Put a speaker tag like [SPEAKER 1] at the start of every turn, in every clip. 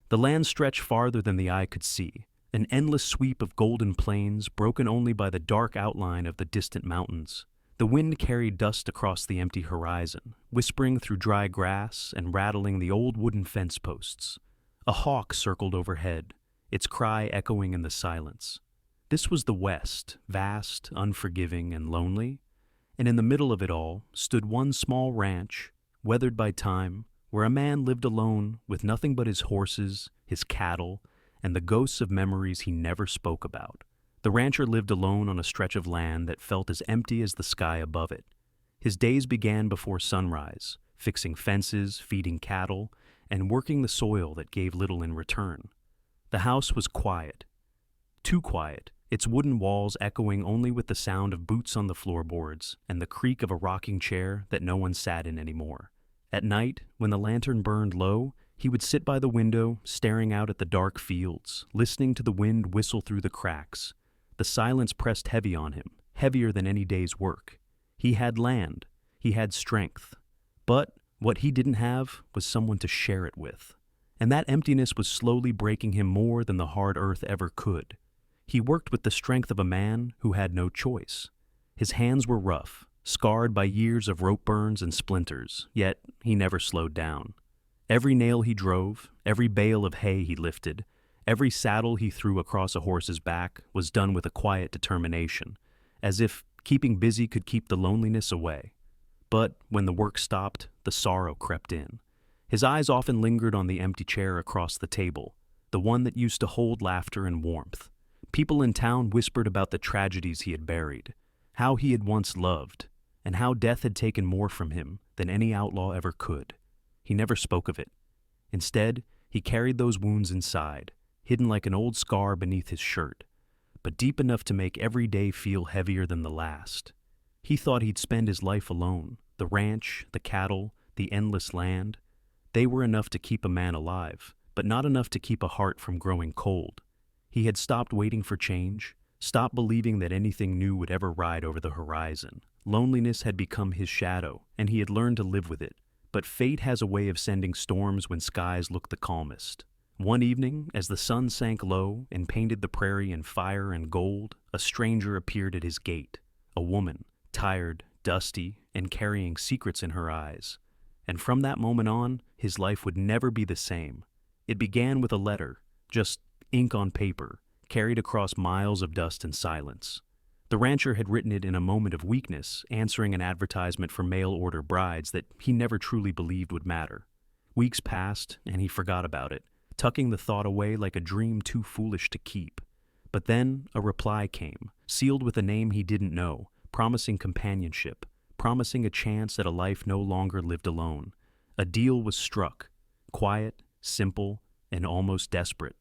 [SPEAKER 1] The land stretched farther than the eye could see, an endless sweep of golden plains broken only by the dark outline of the distant mountains. The wind carried dust across the empty horizon, whispering through dry grass and rattling the old wooden fence posts. A hawk circled overhead, its cry echoing in the silence. This was the West, vast, unforgiving, and lonely, and in the middle of it all stood one small ranch, weathered by time, where a man lived alone with nothing but his horses, his cattle, and the ghosts of memories he never spoke about. The rancher lived alone on a stretch of land that felt as empty as the sky above it. His days began before sunrise, fixing fences, feeding cattle, and working the soil that gave little in return. The house was quiet, too quiet, its wooden walls echoing only with the sound of boots on the floorboards and the creak of a rocking chair that no one sat in anymore. At night, when the lantern burned low, he would sit by the window, staring out at the dark fields, listening to the wind whistle through the cracks. The silence pressed heavy on him, heavier than any day's work. He had land, he had strength, but what he didn't have was someone to share it with. And that emptiness was slowly breaking him more than the hard earth ever could. He worked with the strength of a man who had no choice. His hands were rough, scarred by years of rope burns and splinters, yet he never slowed down. Every nail he drove, every bale of hay he lifted, every saddle he threw across a horse's back was done with a quiet determination, as if keeping busy could keep the loneliness away. But when the work stopped, the sorrow crept in. His eyes often lingered on the empty chair across the table, the one that used to hold laughter and warmth. People in town whispered about the tragedies he had buried, how he had once loved, and how death had taken more from him than any outlaw ever could. He never spoke of it. Instead, he carried those wounds inside, hidden like an old scar beneath his shirt, but deep enough to make every day feel heavier than the last. He thought he'd spend his life alone. The ranch, the cattle, the endless land. They were enough to keep a man alive, but not enough to keep a heart from growing cold. He had stopped waiting for change, stopped believing that anything new would ever ride over the horizon. Loneliness had become his shadow, and he had learned to live with it. But fate has a way of sending storms when skies look the calmest. One evening, as the sun sank low and painted the prairie in fire and gold, a stranger appeared at his gate. A woman, tired, dusty, and carrying secrets in her eyes. And from that moment on, his life would never be the same. It began with a letter, just ink on paper, carried across miles of dust and silence. The rancher had written it in a moment of weakness, answering an advertisement for mail-order brides that he never truly believed would matter. Weeks passed, and he forgot about it, tucking the thought away like a dream too foolish to keep. But then a reply came, sealed with a name he didn't know, promising companionship, promising a chance at a life no longer lived alone. A deal was struck, quiet, simple, and almost desperate.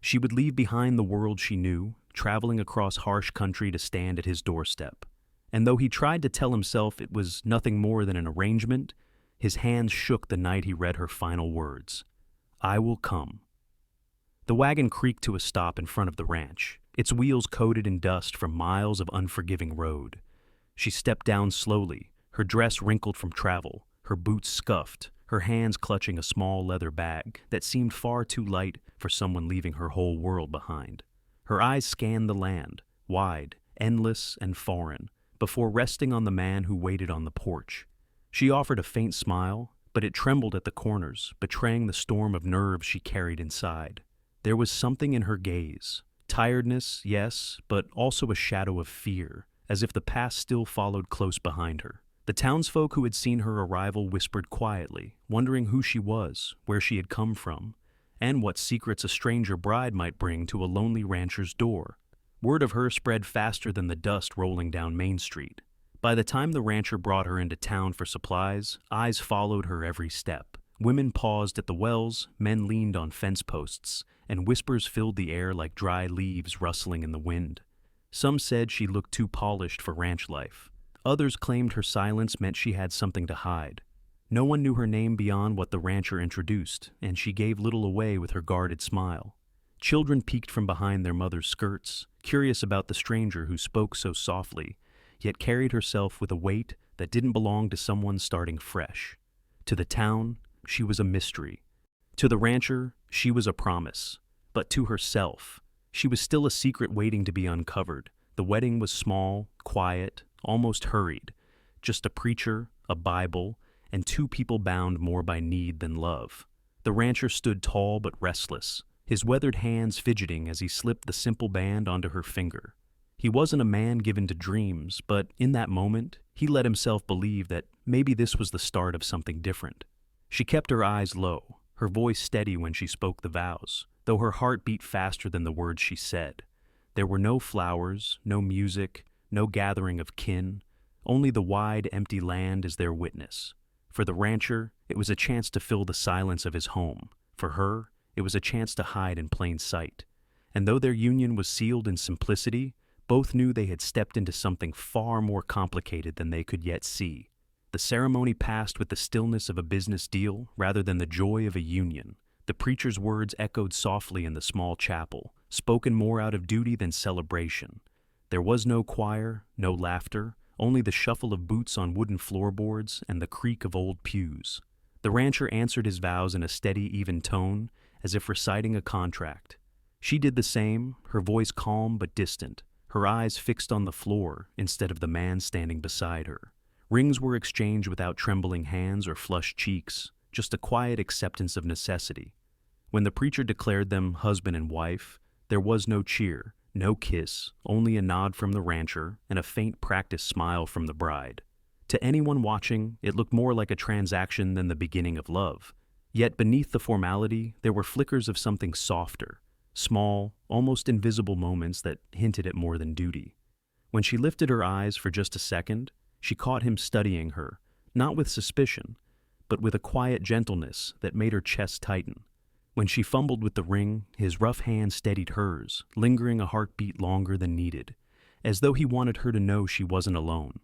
[SPEAKER 1] She would leave behind the world she knew, traveling across harsh country to stand at his doorstep. And though he tried to tell himself it was nothing more than an arrangement, his hands shook the night he read her final words. "I will come." The wagon creaked to a stop in front of the ranch, its wheels coated in dust from miles of unforgiving road. She stepped down slowly, her dress wrinkled from travel, her boots scuffed, her hands clutching a small leather bag that seemed far too light for someone leaving her whole world behind. Her eyes scanned the land, wide, endless, and foreign, before resting on the man who waited on the porch. She offered a faint smile, but it trembled at the corners, betraying the storm of nerves she carried inside. There was something in her gaze. Tiredness, yes, but also a shadow of fear, as if the past still followed close behind her. The townsfolk who had seen her arrival whispered quietly, wondering who she was, where she had come from, and what secrets a stranger bride might bring to a lonely rancher's door. Word of her spread faster than the dust rolling down Main Street. By the time the rancher brought her into town for supplies, eyes followed her every step. Women paused at the wells, men leaned on fence posts, and whispers filled the air like dry leaves rustling in the wind. Some said she looked too polished for ranch life. Others claimed her silence meant she had something to hide. No one knew her name beyond what the rancher introduced, and she gave little away with her guarded smile. Children peeked from behind their mother's skirts, curious about the stranger who spoke so softly, yet carried herself with a weight that didn't belong to someone starting fresh. To the town, she was a mystery. To the rancher, she was a promise. But to herself, she was still a secret waiting to be uncovered. The wedding was small, quiet, almost hurried. Just a preacher, a Bible, and two people bound more by need than love. The rancher stood tall but restless, his weathered hands fidgeting as he slipped the simple band onto her finger. He wasn't a man given to dreams, but in that moment, he let himself believe that maybe this was the start of something different. She kept her eyes low, her voice steady when she spoke the vows, though her heart beat faster than the words she said. There were no flowers, no music, no gathering of kin, only the wide, empty land as their witness. For the rancher, it was a chance to fill the silence of his home. For her, it was a chance to hide in plain sight. And though their union was sealed in simplicity, both knew they had stepped into something far more complicated than they could yet see. The ceremony passed with the stillness of a business deal rather than the joy of a union. The preacher's words echoed softly in the small chapel, spoken more out of duty than celebration. There was no choir, no laughter, only the shuffle of boots on wooden floorboards and the creak of old pews. The rancher answered his vows in a steady, even tone, as if reciting a contract. She did the same, her voice calm but distant, her eyes fixed on the floor instead of the man standing beside her. Rings were exchanged without trembling hands or flushed cheeks, just a quiet acceptance of necessity. When the preacher declared them husband and wife, there was no cheer, no kiss, only a nod from the rancher and a faint practiced smile from the bride. To anyone watching, it looked more like a transaction than the beginning of love. Yet beneath the formality, there were flickers of something softer, small, almost invisible moments that hinted at more than duty. When she lifted her eyes for just a second, she caught him studying her, not with suspicion, but with a quiet gentleness that made her chest tighten. When she fumbled with the ring, his rough hand steadied hers, lingering a heartbeat longer than needed, as though he wanted her to know she wasn't alone.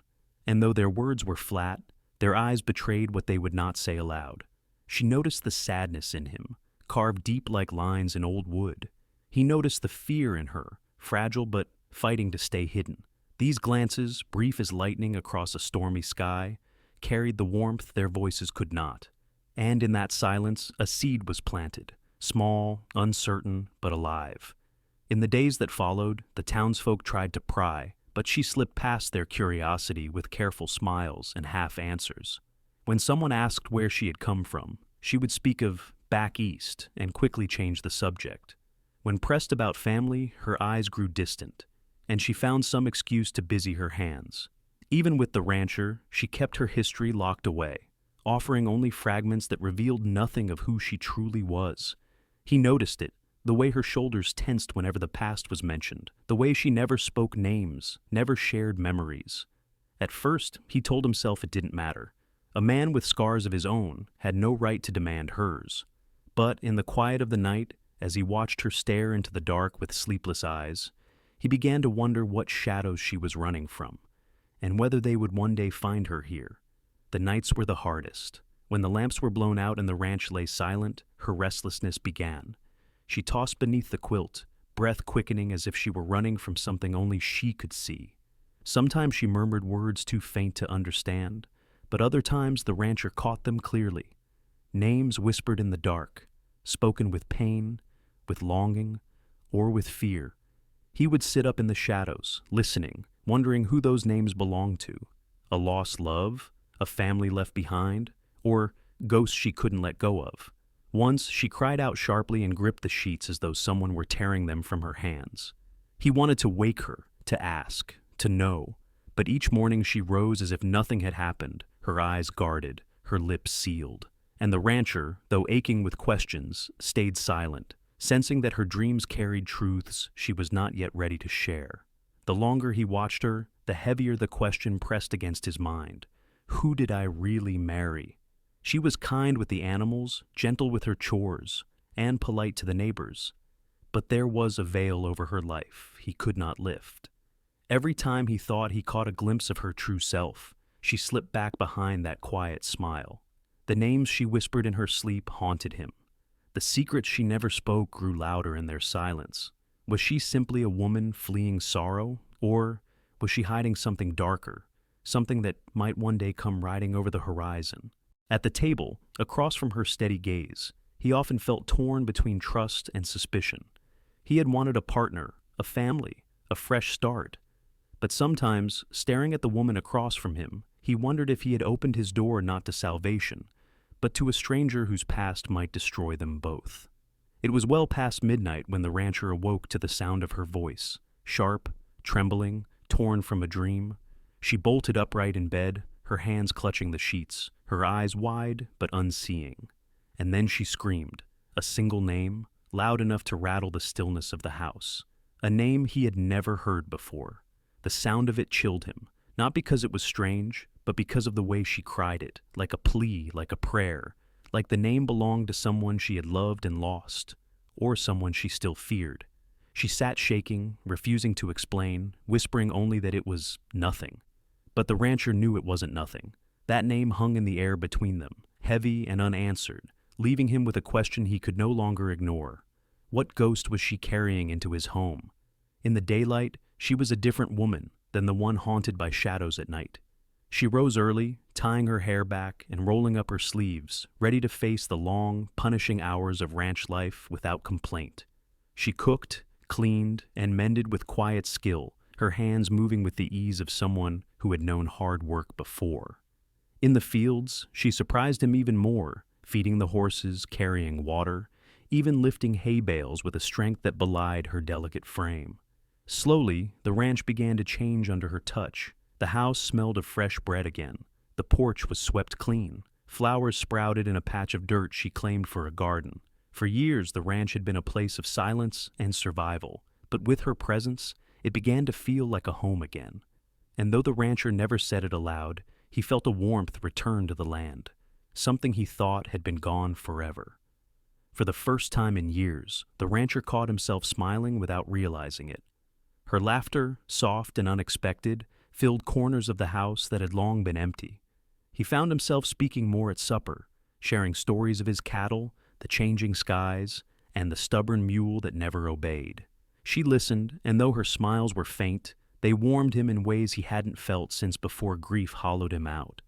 [SPEAKER 1] And though their words were flat, their eyes betrayed what they would not say aloud. She noticed the sadness in him, carved deep like lines in old wood. He noticed the fear in her, fragile but fighting to stay hidden. These glances, brief as lightning across a stormy sky, carried the warmth their voices could not. And in that silence, a seed was planted, small, uncertain, but alive. In the days that followed, the townsfolk tried to pry, but she slipped past their curiosity with careful smiles and half answers. When someone asked where she had come from, she would speak of back east and quickly change the subject. When pressed about family, her eyes grew distant, and she found some excuse to busy her hands. Even with the rancher, she kept her history locked away, offering only fragments that revealed nothing of who she truly was. He noticed it, the way her shoulders tensed whenever the past was mentioned, the way she never spoke names, never shared memories. At first, he told himself it didn't matter. A man with scars of his own had no right to demand hers. But in the quiet of the night, as he watched her stare into the dark with sleepless eyes, he began to wonder what shadows she was running from, and whether they would one day find her here. The nights were the hardest. When the lamps were blown out and the ranch lay silent, her restlessness began. She tossed beneath the quilt, breath quickening as if she were running from something only she could see. Sometimes she murmured words too faint to understand, but other times the rancher caught them clearly. Names whispered in the dark, spoken with pain, with longing, or with fear. He would sit up in the shadows, listening, wondering who those names belonged to. A lost love? A family left behind? Or ghosts she couldn't let go of? Once, she cried out sharply and gripped the sheets as though someone were tearing them from her hands. He wanted to wake her, to ask, to know, but each morning she rose as if nothing had happened, her eyes guarded, her lips sealed. And the rancher, though aching with questions, stayed silent, sensing that her dreams carried truths she was not yet ready to share. The longer he watched her, the heavier the question pressed against his mind. Who did I really marry? She was kind with the animals, gentle with her chores, and polite to the neighbors. But there was a veil over her life he could not lift. Every time he thought he caught a glimpse of her true self, she slipped back behind that quiet smile. The names she whispered in her sleep haunted him. The secrets she never spoke grew louder in their silence. Was she simply a woman fleeing sorrow, or was she hiding something darker, something that might one day come riding over the horizon? At the table, across from her steady gaze, He often felt torn between trust and suspicion. He had wanted a partner, a family, a fresh start. But sometimes, staring at the woman across from him, he wondered if he had opened his door not to salvation, but to a stranger whose past might destroy them both. It was well past midnight when the rancher awoke to the sound of her voice, sharp, trembling, torn from a dream. She bolted upright in bed, her hands clutching the sheets, her eyes wide but unseeing. And then she screamed, a single name, loud enough to rattle the stillness of the house. A name he had never heard before. The sound of it chilled him, not because it was strange, but because of the way she cried it, like a plea, like a prayer, like the name belonged to someone she had loved and lost, or someone she still feared. She sat shaking, refusing to explain, whispering only that it was nothing. But the rancher knew it wasn't nothing. That name hung in the air between them, heavy and unanswered, leaving him with a question he could no longer ignore. What ghost was she carrying into his home? In the daylight, she was a different woman than the one haunted by shadows at night. She rose early, tying her hair back and rolling up her sleeves, ready to face the long, punishing hours of ranch life without complaint. She cooked, cleaned, and mended with quiet skill, her hands moving with the ease of someone who had known hard work before. In the fields, she surprised him even more, feeding the horses, carrying water, even lifting hay bales with a strength that belied her delicate frame. Slowly, the ranch began to change under her touch. The house smelled of fresh bread again. The porch was swept clean. Flowers sprouted in a patch of dirt she claimed for a garden. For years, the ranch had been a place of silence and survival, but with her presence, it began to feel like a home again. And though the rancher never said it aloud, he felt a warmth return to the land, something he thought had been gone forever. For the first time in years, the rancher caught himself smiling without realizing it. Her laughter, soft and unexpected, filled corners of the house that had long been empty. He found himself speaking more at supper, sharing stories of his cattle, the changing skies, and the stubborn mule that never obeyed. She listened, and though her smiles were faint, they warmed him in ways he hadn't felt since before grief hollowed him out.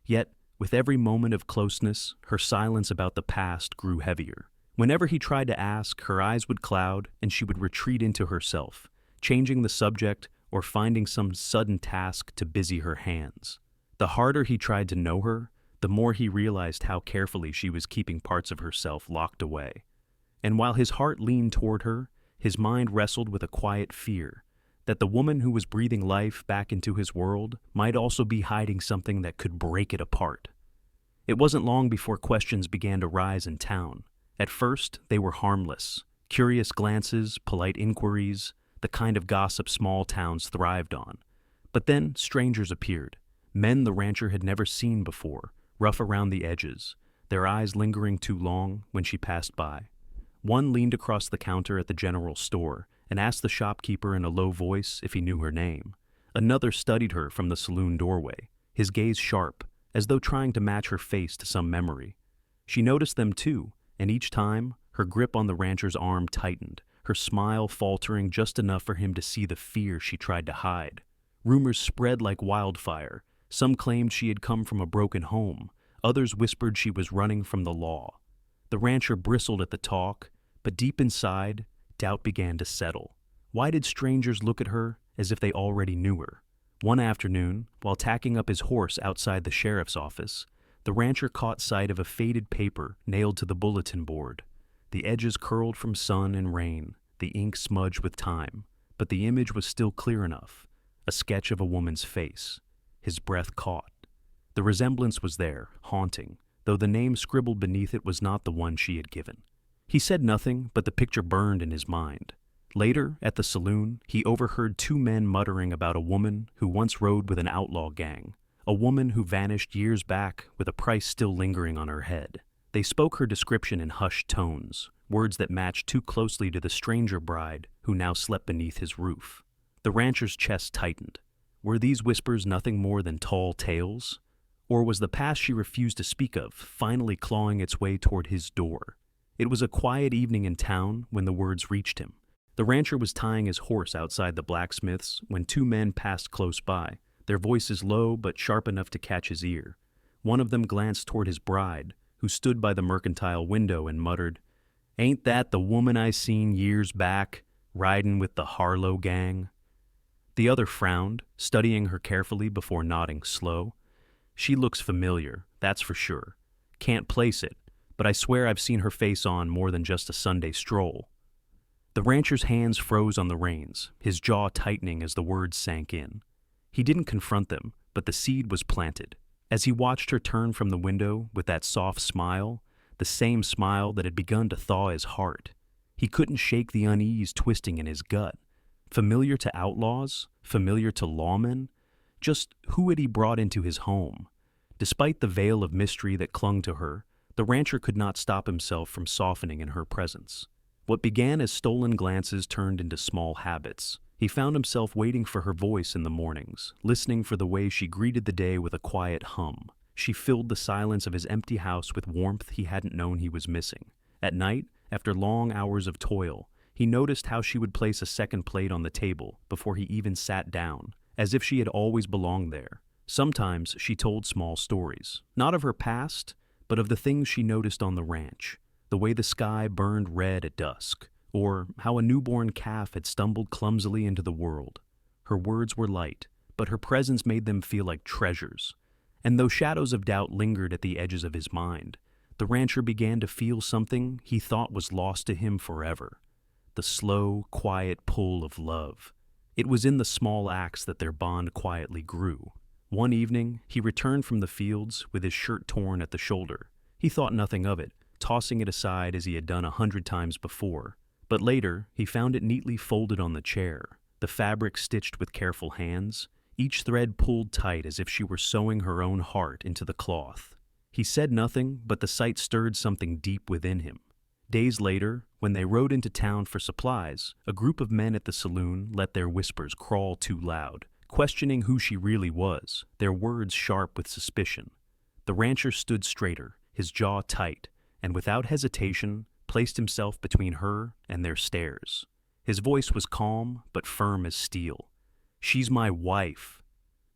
[SPEAKER 1] Yet, with every moment of closeness, her silence about the past grew heavier. Whenever he tried to ask, her eyes would cloud, and she would retreat into herself, changing the subject or finding some sudden task to busy her hands. The harder he tried to know her, the more he realized how carefully she was keeping parts of herself locked away. And while his heart leaned toward her, his mind wrestled with a quiet fear that the woman who was breathing life back into his world might also be hiding something that could break it apart. It wasn't long before questions began to rise in town. At first, they were harmless. Curious glances, polite inquiries, the kind of gossip small towns thrived on. But then strangers appeared, men the rancher had never seen before, rough around the edges, their eyes lingering too long when she passed by. One leaned across the counter at the general store and asked the shopkeeper in a low voice if he knew her name. Another studied her from the saloon doorway, his gaze sharp, as though trying to match her face to some memory. She noticed them too, and each time, her grip on the rancher's arm tightened, her smile faltering just enough for him to see the fear she tried to hide. Rumors spread like wildfire. Some claimed she had come from a broken home. Others whispered she was running from the law. The rancher bristled at the talk, but deep inside, doubt began to settle. Why did strangers look at her as if they already knew her? One afternoon, while tacking up his horse outside the sheriff's office, the rancher caught sight of a faded paper nailed to the bulletin board. The edges curled from sun and rain, the ink smudged with time, but the image was still clear enough, a sketch of a woman's face. His breath caught. The resemblance was there, haunting, though the name scribbled beneath it was not the one she had given. He said nothing, but the picture burned in his mind. Later, at the saloon, he overheard two men muttering about a woman who once rode with an outlaw gang, a woman who vanished years back with a price still lingering on her head. They spoke her description in hushed tones, words that matched too closely to the stranger bride who now slept beneath his roof. The rancher's chest tightened. Were these whispers nothing more than tall tales? Or was the past she refused to speak of finally clawing its way toward his door? It was a quiet evening in town when the words reached him. The rancher was tying his horse outside the blacksmith's when two men passed close by, their voices low but sharp enough to catch his ear. One of them glanced toward his bride, who stood by the mercantile window and muttered, "Ain't that the woman I seen years back, riding with the Harlow gang?" The other frowned, studying her carefully before nodding slow. "She looks familiar, that's for sure. Can't place it, but I swear I've seen her face on more than just a Sunday stroll." The rancher's hands froze on the reins, his jaw tightening as the words sank in. He didn't confront them, but the seed was planted. As he watched her turn from the window with that soft smile, the same smile that had begun to thaw his heart, he couldn't shake the unease twisting in his gut. Familiar to outlaws, familiar to lawmen, just who had he brought into his home? Despite the veil of mystery that clung to her, the rancher could not stop himself from softening in her presence. What began as stolen glances turned into small habits. He found himself waiting for her voice in the mornings, listening for the way she greeted the day with a quiet hum. She filled the silence of his empty house with warmth he hadn't known he was missing. At night, after long hours of toil, he noticed how she would place a second plate on the table before he even sat down, as if she had always belonged there. Sometimes she told small stories, not of her past, but of the things she noticed on the ranch. The way the sky burned red at dusk, or how a newborn calf had stumbled clumsily into the world. Her words were light, but her presence made them feel like treasures. And though shadows of doubt lingered at the edges of his mind, the rancher began to feel something he thought was lost to him forever. The slow, quiet pull of love. It was in the small acts that their bond quietly grew. One evening, he returned from the fields with his shirt torn at the shoulder. He thought nothing of it, tossing it aside as he had done 100 times before. But later, he found it neatly folded on the chair, the fabric stitched with careful hands, each thread pulled tight as if she were sewing her own heart into the cloth. He said nothing, but the sight stirred something deep within him. Days later, when they rode into town for supplies, a group of men at the saloon let their whispers crawl too loud, questioning who she really was, their words sharp with suspicion. The rancher stood straighter, his jaw tight, and without hesitation placed himself between her and their stares. His voice was calm but firm as steel. "She's my wife."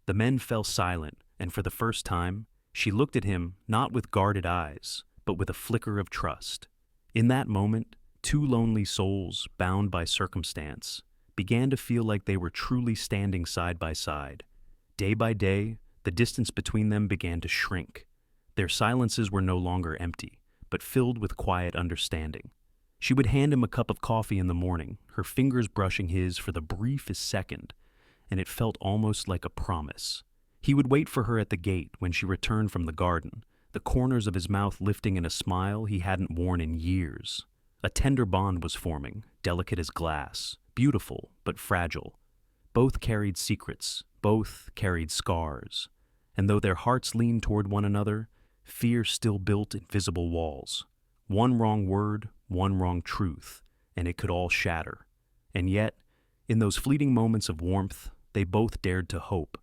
[SPEAKER 1] The men fell silent, and for the first time, she looked at him not with guarded eyes, but with a flicker of trust. In that moment, two lonely souls, bound by circumstance, began to feel like they were truly standing side by side. Day by day, the distance between them began to shrink. Their silences were no longer empty, but filled with quiet understanding. She would hand him a cup of coffee in the morning, her fingers brushing his for the briefest second, and it felt almost like a promise. He would wait for her at the gate when she returned from the garden, the corners of his mouth lifting in a smile he hadn't worn in years. A tender bond was forming, delicate as glass, beautiful but fragile. Both carried secrets, both carried scars, and though their hearts leaned toward one another, fear still built invisible walls. One wrong word, one wrong truth, and it could all shatter. And yet, in those fleeting moments of warmth, they both dared to hope.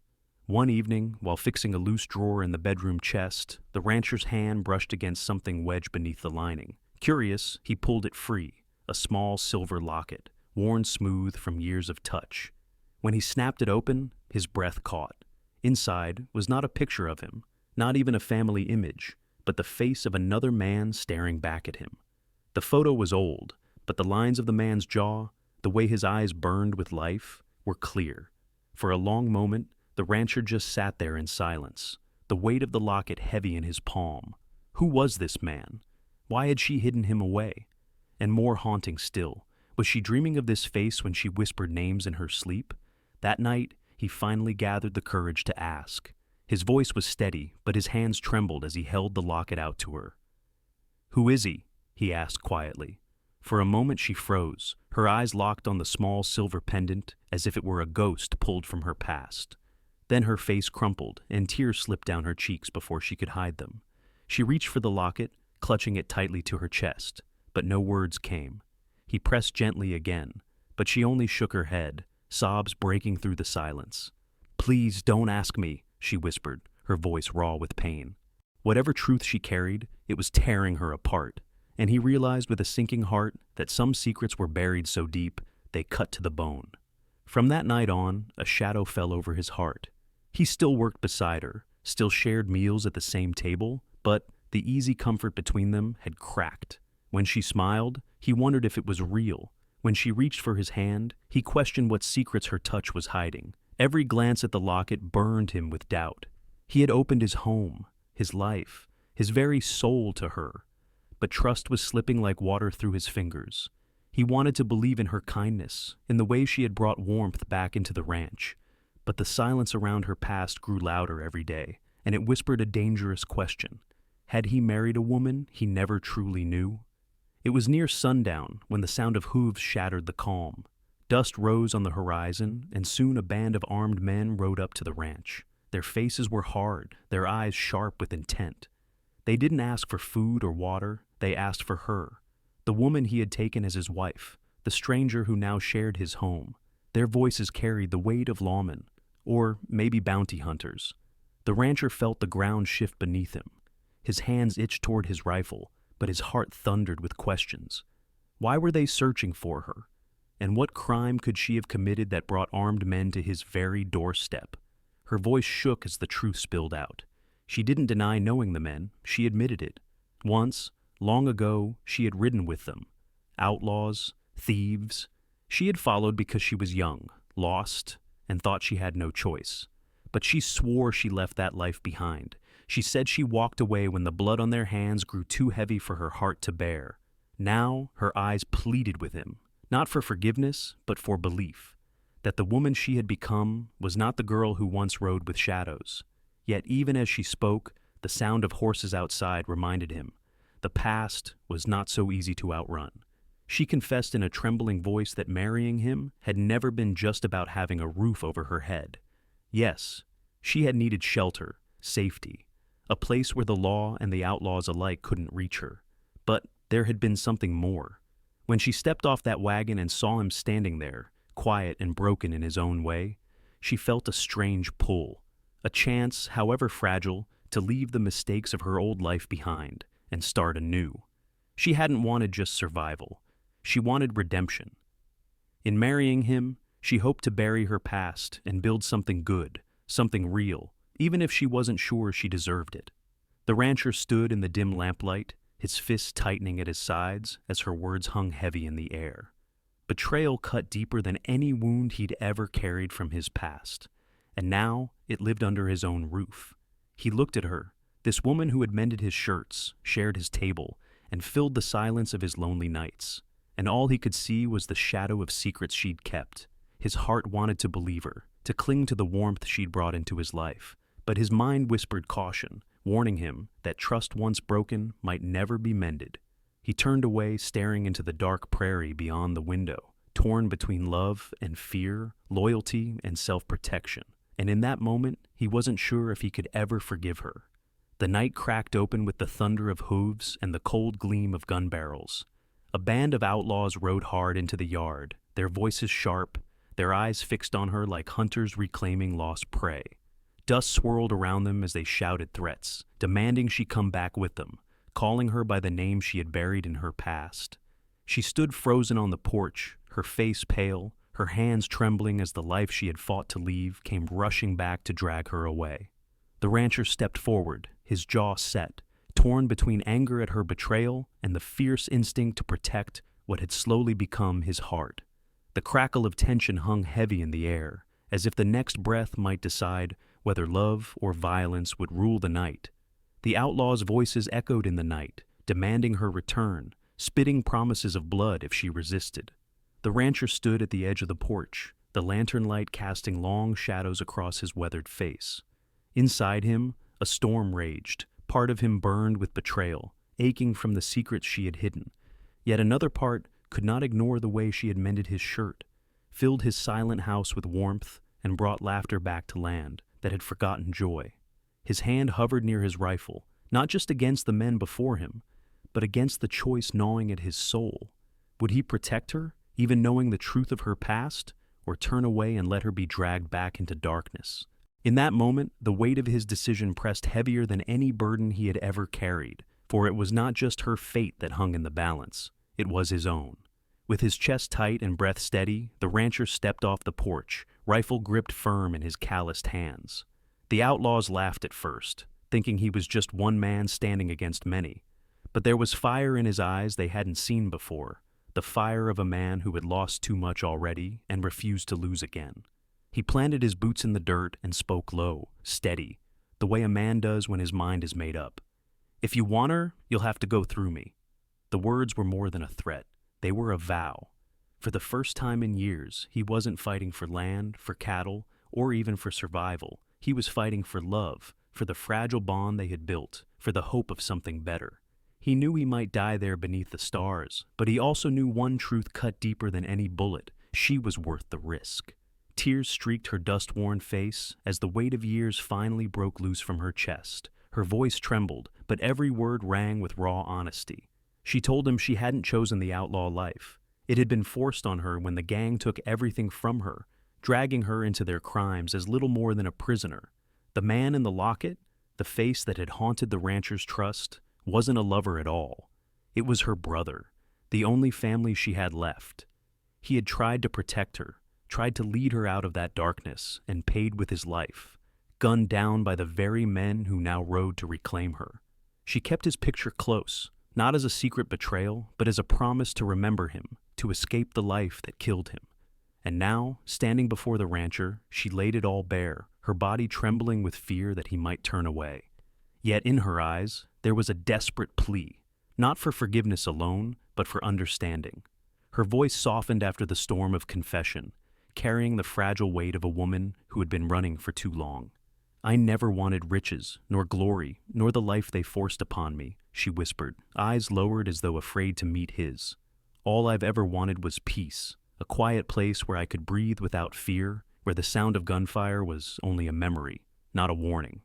[SPEAKER 1] One evening, while fixing a loose drawer in the bedroom chest, the rancher's hand brushed against something wedged beneath the lining. Curious, he pulled it free, a small silver locket, worn smooth from years of touch. When he snapped it open, his breath caught. Inside was not a picture of him, not even a family image, but the face of another man staring back at him. The photo was old, but the lines of the man's jaw, the way his eyes burned with life, were clear. For a long moment, the rancher just sat there in silence, the weight of the locket heavy in his palm. Who was this man? Why had she hidden him away? And more haunting still, was she dreaming of this face when she whispered names in her sleep? That night, he finally gathered the courage to ask. His voice was steady, but his hands trembled as he held the locket out to her. "Who is he?" he asked quietly. For a moment she froze, her eyes locked on the small silver pendant as if it were a ghost pulled from her past. Then her face crumpled, and tears slipped down her cheeks before she could hide them. She reached for the locket, clutching it tightly to her chest, but no words came. He pressed gently again, but she only shook her head, sobs breaking through the silence. "Please don't ask me," she whispered, her voice raw with pain. Whatever truth she carried, it was tearing her apart, and he realized with a sinking heart that some secrets were buried so deep they cut to the bone. From that night on, a shadow fell over his heart. He still worked beside her, still shared meals at the same table, but The easy comfort between them had cracked. When she smiled, he wondered if it was real. When she reached for his hand, he questioned what secrets her touch was hiding. Every glance at the locket burned him with doubt. He had opened his home, his life, his very soul to her, but trust was slipping like water through his fingers. He wanted to believe in her kindness, in the way she had brought warmth back into the ranch, but the silence around her past grew louder every day, and it whispered a dangerous question. Had he married a woman he never truly knew? It was near sundown when the sound of hooves shattered the calm. Dust rose on the horizon, and soon a band of armed men rode up to the ranch. Their faces were hard, their eyes sharp with intent. They didn't ask for food or water, they asked for her, the woman he had taken as his wife, the stranger who now shared his home. Their voices carried the weight of lawmen, or maybe bounty hunters. The rancher felt the ground shift beneath him. His hands itched toward his rifle, but his heart thundered with questions. Why were they searching for her? And what crime could she have committed that brought armed men to his very doorstep? Her voice shook as the truth spilled out. She didn't deny knowing the men, she admitted it. Once, long ago, she had ridden with them. Outlaws, thieves. She had followed because she was young, lost, and thought she had no choice. But she swore she left that life behind. She said she walked away when the blood on their hands grew too heavy for her heart to bear. Now her eyes pleaded with him, not for forgiveness, but for belief, that the woman she had become was not the girl who once rode with shadows. Yet even as she spoke, the sound of horses outside reminded him the past was not so easy to outrun. She confessed in a trembling voice that marrying him had never been just about having a roof over her head. Yes, she had needed shelter, safety, a place where the law and the outlaws alike couldn't reach her. But there had been something more. When she stepped off that wagon and saw him standing there, quiet and broken in his own way, she felt a strange pull, a chance, however fragile, to leave the mistakes of her old life behind and start anew. She hadn't wanted just survival. She wanted redemption. In marrying him, she hoped to bury her past and build something good, something real, even if she wasn't sure she deserved it. The rancher stood in the dim lamplight, his fists tightening at his sides as her words hung heavy in the air. Betrayal cut deeper than any wound he'd ever carried from his past, and now it lived under his own roof. He looked at her, this woman who had mended his shirts, shared his table, and filled the silence of his lonely nights, and all he could see was the shadow of secrets she'd kept. His heart wanted to believe her, to cling to the warmth she'd brought into his life, but his mind whispered caution, warning him that trust once broken might never be mended. He turned away, staring into the dark prairie beyond the window, torn between love and fear, loyalty and self-protection. And in that moment, he wasn't sure if he could ever forgive her. The night cracked open with the thunder of hooves and the cold gleam of gun barrels. A band of outlaws rode hard into the yard, their voices sharp, their eyes fixed on her like hunters reclaiming lost prey. Dust swirled around them as they shouted threats, demanding she come back with them, calling her by the name she had buried in her past. She stood frozen on the porch, her face pale, her hands trembling as the life she had fought to leave came rushing back to drag her away. The rancher stepped forward, his jaw set, torn between anger at her betrayal and the fierce instinct to protect what had slowly become his heart. The crackle of tension hung heavy in the air, as if the next breath might decide whether love or violence would rule the night. The outlaws' voices echoed in the night, demanding her return, spitting promises of blood if she resisted. The rancher stood at the edge of the porch, the lantern light casting long shadows across his weathered face. Inside him, a storm raged, part of him burned with betrayal, aching from the secrets she had hidden. Yet another part could not ignore the way she had mended his shirt, filled his silent house with warmth, and brought laughter back to land that had forgotten joy. His hand hovered near his rifle, not just against the men before him, but against the choice gnawing at his soul. Would he protect her, even knowing the truth of her past, or turn away and let her be dragged back into darkness? In that moment, the weight of his decision pressed heavier than any burden he had ever carried, for it was not just her fate that hung in the balance, it was his own. With his chest tight and breath steady, the rancher stepped off the porch, rifle gripped firm in his calloused hands. The outlaws laughed at first, thinking he was just one man standing against many. But there was fire in his eyes they hadn't seen before, the fire of a man who had lost too much already and refused to lose again. He planted his boots in the dirt and spoke low, steady, the way a man does when his mind is made up. "If you want her, you'll have to go through me." The words were more than a threat. They were a vow. For the first time in years, he wasn't fighting for land, for cattle, or even for survival. He was fighting for love, for the fragile bond they had built, for the hope of something better. He knew he might die there beneath the stars, but he also knew one truth cut deeper than any bullet: she was worth the risk. Tears streaked her dust-worn face as the weight of years finally broke loose from her chest. Her voice trembled, but every word rang with raw honesty. She told him she hadn't chosen the outlaw life. It had been forced on her when the gang took everything from her, dragging her into their crimes as little more than a prisoner. The man in the locket, the face that had haunted the rancher's trust, wasn't a lover at all. It was her brother, the only family she had left. He had tried to protect her, tried to lead her out of that darkness, and paid with his life, gunned down by the very men who now rode to reclaim her. She kept his picture close, not as a secret betrayal, but as a promise to remember him, to escape the life that killed him. And now, standing before the rancher, she laid it all bare, her body trembling with fear that he might turn away. Yet in her eyes, there was a desperate plea, not for forgiveness alone, but for understanding. Her voice softened after the storm of confession, carrying the fragile weight of a woman who had been running for too long. "I never wanted riches, nor glory, nor the life they forced upon me," she whispered, eyes lowered as though afraid to meet his. "All I've ever wanted was peace, a quiet place where I could breathe without fear, where the sound of gunfire was only a memory, not a warning."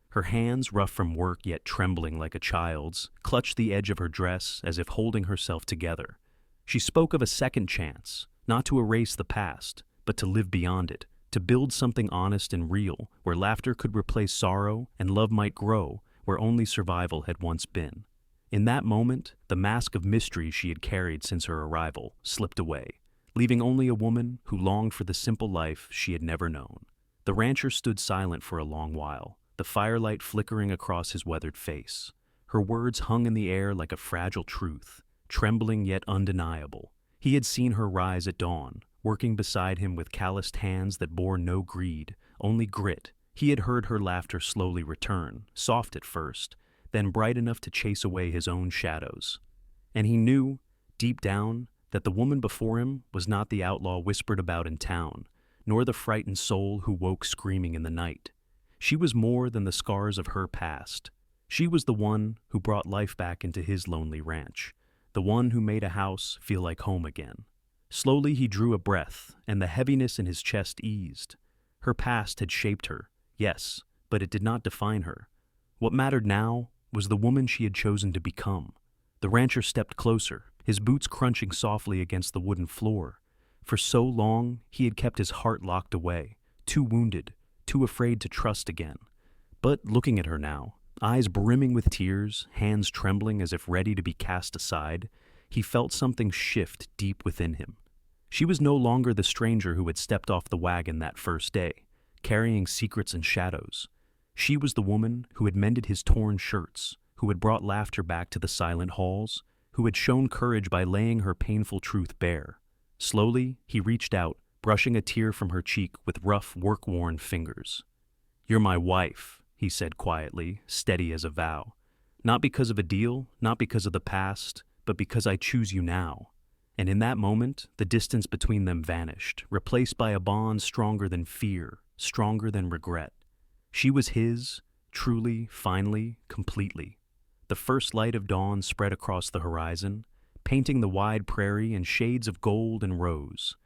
[SPEAKER 1] Her hands, rough from work yet trembling like a child's, clutched the edge of her dress as if holding herself together. She spoke of a second chance, not to erase the past, but to live beyond it, to build something honest and real, where laughter could replace sorrow and love might grow where only survival had once been. In that moment, the mask of mystery she had carried since her arrival slipped away, leaving only a woman who longed for the simple life she had never known. The rancher stood silent for a long while, the firelight flickering across his weathered face. Her words hung in the air like a fragile truth, trembling yet undeniable. He had seen her rise at dawn, working beside him with calloused hands that bore no greed, only grit. He had heard her laughter slowly return, soft at first, then bright enough to chase away his own shadows. And he knew, deep down, that the woman before him was not the outlaw whispered about in town, nor the frightened soul who woke screaming in the night. She was more than the scars of her past. She was the one who brought life back into his lonely ranch, the one who made a house feel like home again. Slowly he drew a breath, and the heaviness in his chest eased. Her past had shaped her, yes, but it did not define her. What mattered now was the woman she had chosen to become. The rancher stepped closer, his boots crunching softly against the wooden floor. For so long, he had kept his heart locked away, too wounded, too afraid to trust again. But looking at her now, eyes brimming with tears, hands trembling as if ready to be cast aside, he felt something shift deep within him. She was no longer the stranger who had stepped off the wagon that first day, carrying secrets and shadows. She was the woman who had mended his torn shirts, who had brought laughter back to the silent halls, who had shown courage by laying her painful truth bare. Slowly, he reached out, brushing a tear from her cheek with rough, work-worn fingers. "You're my wife," he said quietly, steady as a vow. "Not because of a deal, not because of the past, but because I choose you now." And in that moment, the distance between them vanished, replaced by a bond stronger than fear, stronger than regret. She was his, truly, finally, completely. The first light of dawn spread across the horizon, painting the wide prairie in shades of gold and rose.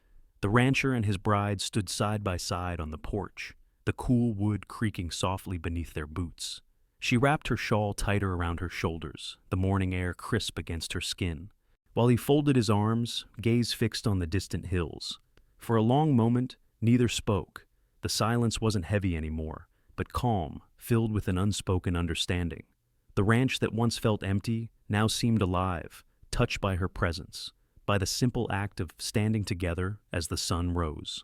[SPEAKER 1] The rancher and his bride stood side by side on the porch, the cool wood creaking softly beneath their boots. She wrapped her shawl tighter around her shoulders, the morning air crisp against her skin, while he folded his arms, gaze fixed on the distant hills. For a long moment, neither spoke. The silence wasn't heavy anymore, but calm, filled with an unspoken understanding. The ranch that once felt empty now seemed alive, touched by her presence, by the simple act of standing together as the sun rose.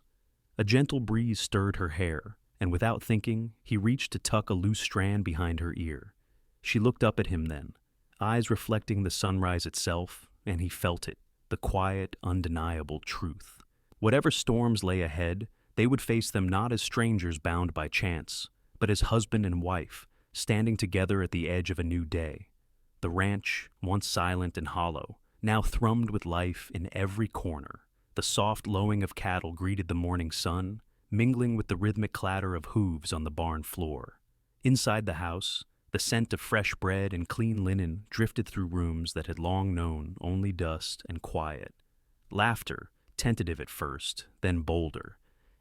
[SPEAKER 1] A gentle breeze stirred her hair, and without thinking, he reached to tuck a loose strand behind her ear. She looked up at him then, eyes reflecting the sunrise itself, and he felt it, the quiet, undeniable truth. Whatever storms lay ahead, they would face them not as strangers bound by chance, but as husband and wife, standing together at the edge of a new day. The ranch, once silent and hollow, now thrummed with life in every corner. The soft lowing of cattle greeted the morning sun, mingling with the rhythmic clatter of hooves on the barn floor. Inside the house, the scent of fresh bread and clean linen drifted through rooms that had long known only dust and quiet. Laughter, tentative at first, then bolder,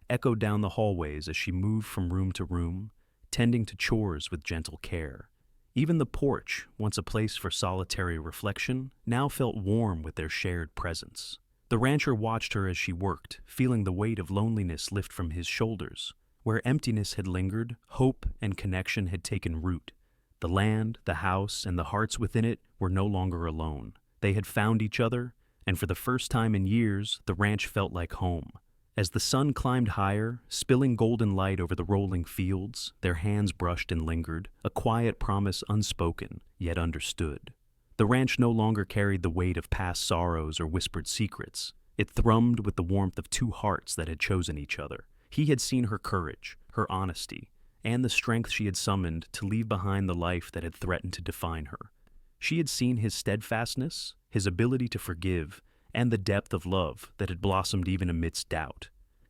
[SPEAKER 1] echoed down the hallways as she moved from room to room, tending to chores with gentle care. Even the porch, once a place for solitary reflection, now felt warm with their shared presence. The rancher watched her as she worked, feeling the weight of loneliness lift from his shoulders. Where emptiness had lingered, hope and connection had taken root. The land, the house, and the hearts within it were no longer alone. They had found each other, and for the first time in years, the ranch felt like home. As the sun climbed higher, spilling golden light over the rolling fields, their hands brushed and lingered, a quiet promise unspoken, yet understood. The ranch no longer carried the weight of past sorrows or whispered secrets. It thrummed with the warmth of two hearts that had chosen each other. He had seen her courage, her honesty, and the strength she had summoned to leave behind the life that had threatened to define her. She had seen his steadfastness, his ability to forgive, and the depth of love that had blossomed even amidst doubt.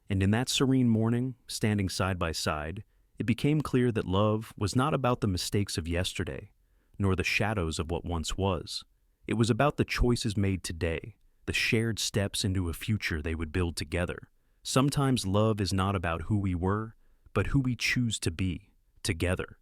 [SPEAKER 1] And in that serene morning, standing side by side, it became clear that love was not about the mistakes of yesterday, nor the shadows of what once was. It was about the choices made today, the shared steps into a future they would build together. Sometimes love is not about who we were, but who we choose to be, together.